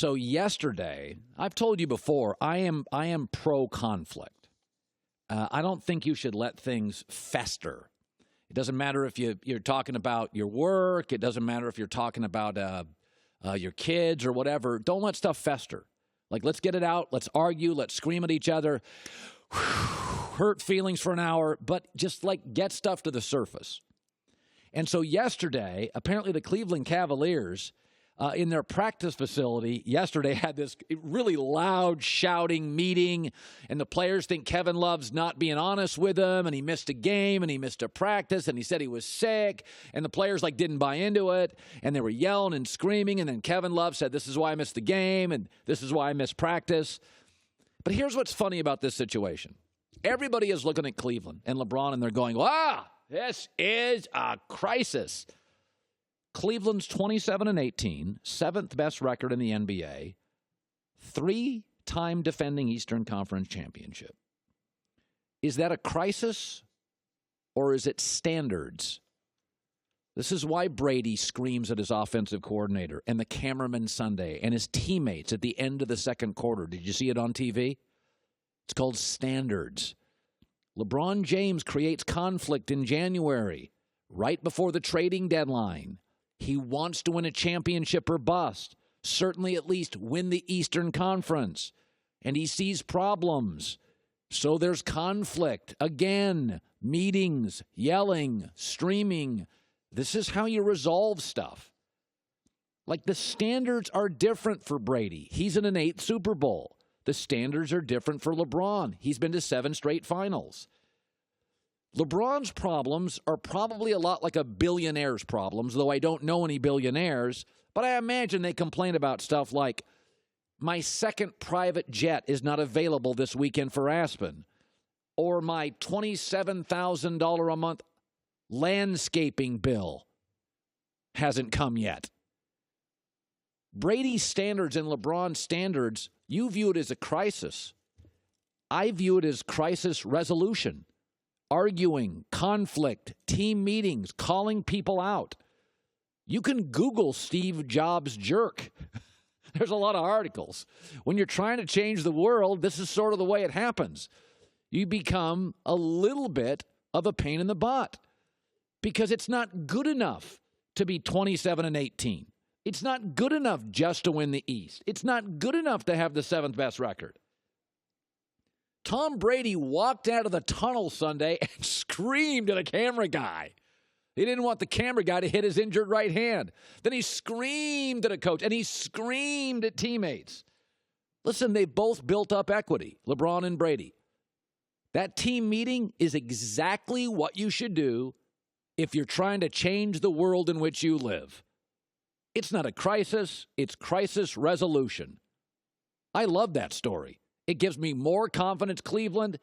So yesterday, I've told you before, I am pro-conflict. I don't think you should let things fester. It doesn't matter if you're talking about your work. It doesn't matter if you're talking about your kids or whatever. Don't let stuff fester. Like, let's get it out. Let's argue. Let's scream at each other. Hurt feelings for an hour. But just, like, get stuff to the surface. And so yesterday, apparently the Cleveland Cavaliers, in their practice facility yesterday, had this really loud shouting meeting, and the players think Kevin Love's not being honest with them, and he missed a game, and he missed a practice, and he said he was sick, and the players didn't buy into it, and they were yelling and screaming, and then Kevin Love said, this is why I missed the game, and this is why I missed practice. But here's what's funny about this situation. Everybody is looking at Cleveland and LeBron, and they're going, this is a crisis. Cleveland's 27-18, seventh best record in the NBA, three-time defending Eastern Conference championship. Is that a crisis or is it standards? This is why Brady screams at his offensive coordinator and the cameraman Sunday and his teammates at the end of the second quarter. Did you see it on TV? It's called standards. LeBron James creates conflict in January, right before the trading deadline. He wants to win a championship or bust, certainly at least win the Eastern Conference. And he sees problems. So there's conflict. Again, meetings, yelling, streaming. This is how you resolve stuff. Like, the standards are different for Brady. He's in an 8th Super Bowl. The standards are different for LeBron. He's been to 7 straight finals. LeBron's problems are probably a lot like a billionaire's problems, though I don't know any billionaires, but I imagine they complain about stuff like, my second private jet is not available this weekend for Aspen, or my $27,000 a month landscaping bill hasn't come yet. Brady's standards and LeBron's standards, you view it as a crisis. I view it as crisis resolution. Arguing, conflict, team meetings, calling people out. You can Google Steve Jobs jerk. There's a lot of articles. When you're trying to change the world, this is sort of the way it happens. You become a little bit of a pain in the butt because it's not good enough to be 27-18. It's not good enough just to win the East. It's not good enough to have the 7th best record. Tom Brady walked out of the tunnel Sunday and screamed at a camera guy. He didn't want the camera guy to hit his injured right hand. Then he screamed at a coach, and he screamed at teammates. Listen, they've both built up equity, LeBron and Brady. That team meeting is exactly what you should do if you're trying to change the world in which you live. It's not a crisis, it's crisis resolution. I love that story. It gives me more confidence Cleveland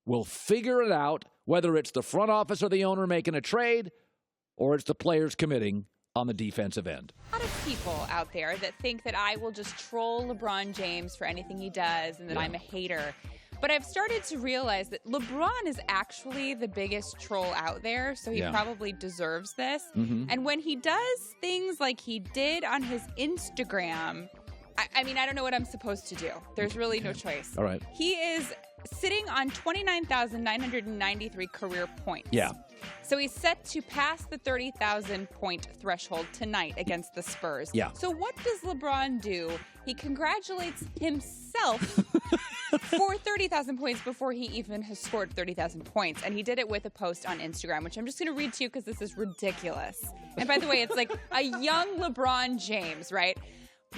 will figure it out, whether it's the front office or the owner making a trade, or it's the players committing on the defensive end. A lot of people out there that think that I will just troll LeBron James for anything he does and that I'm a hater. But I've started to realize that LeBron is actually the biggest troll out there, so he probably deserves this. And when he does things like he did on his Instagram, I mean, I don't know what I'm supposed to do. There's really no choice. All right. He is sitting on 29,993 career points. Yeah. So he's set to pass the 30,000-point threshold tonight against the Spurs. Yeah. So what does LeBron do? He congratulates himself for 30,000 points before he even has scored 30,000 points. And he did it with a post on Instagram, which I'm just going to read to you because this is ridiculous. And by the way, it's like a young LeBron James, right?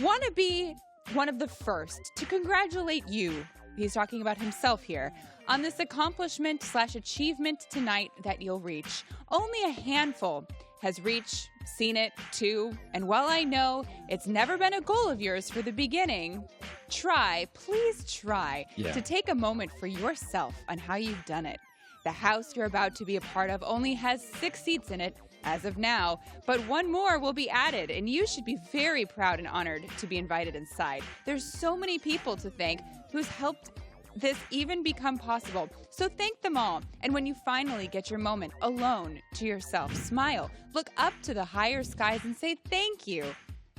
Want to be one of the first to congratulate you. He's talking about himself here. On this accomplishment/achievement tonight that you'll reach. Only a handful has reached, seen it, too. And while I know it's never been a goal of yours for the beginning, please try to take a moment for yourself on how you've done it. The house you're about to be a part of only has 6 seats in it as of now, but 1 more will be added, and you should be very proud and honored to be invited inside. There's so many people to thank who's helped this even become possible. So thank them all. And when you finally get your moment alone to yourself, smile, look up to the higher skies and say thank you.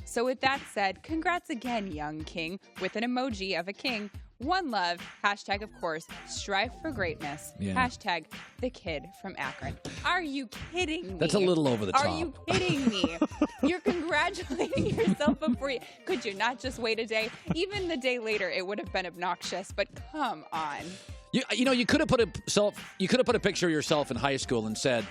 So with that said, congrats again, young king, with an emoji of a king. One love, hashtag, of course, strive for greatness, hashtag the kid from Akron. Are you kidding me? That's a little over the top. Are you kidding me? You're congratulating yourself before you. Could you not just wait a day? Even the day later, it would have been obnoxious, but come on. You know, you could have put a picture of yourself in high school and said,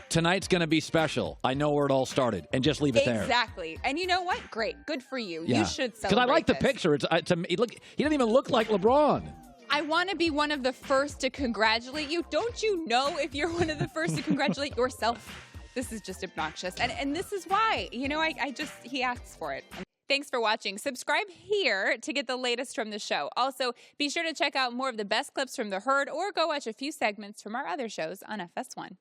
tonight's going to be special. I know where it all started, and just leave it there. Exactly. And you know what? Great. Good for you. You should celebrate. Because I like the this. picture. He doesn't even look like LeBron. I want to be one of the first to congratulate you. Don't you know if you're one of the first to congratulate yourself? This is just obnoxious. And this is why, he asks for it. Thanks for watching. Subscribe here to get the latest from the show. Also, be sure to check out more of the best clips from The Herd or go watch a few segments from our other shows on FS1.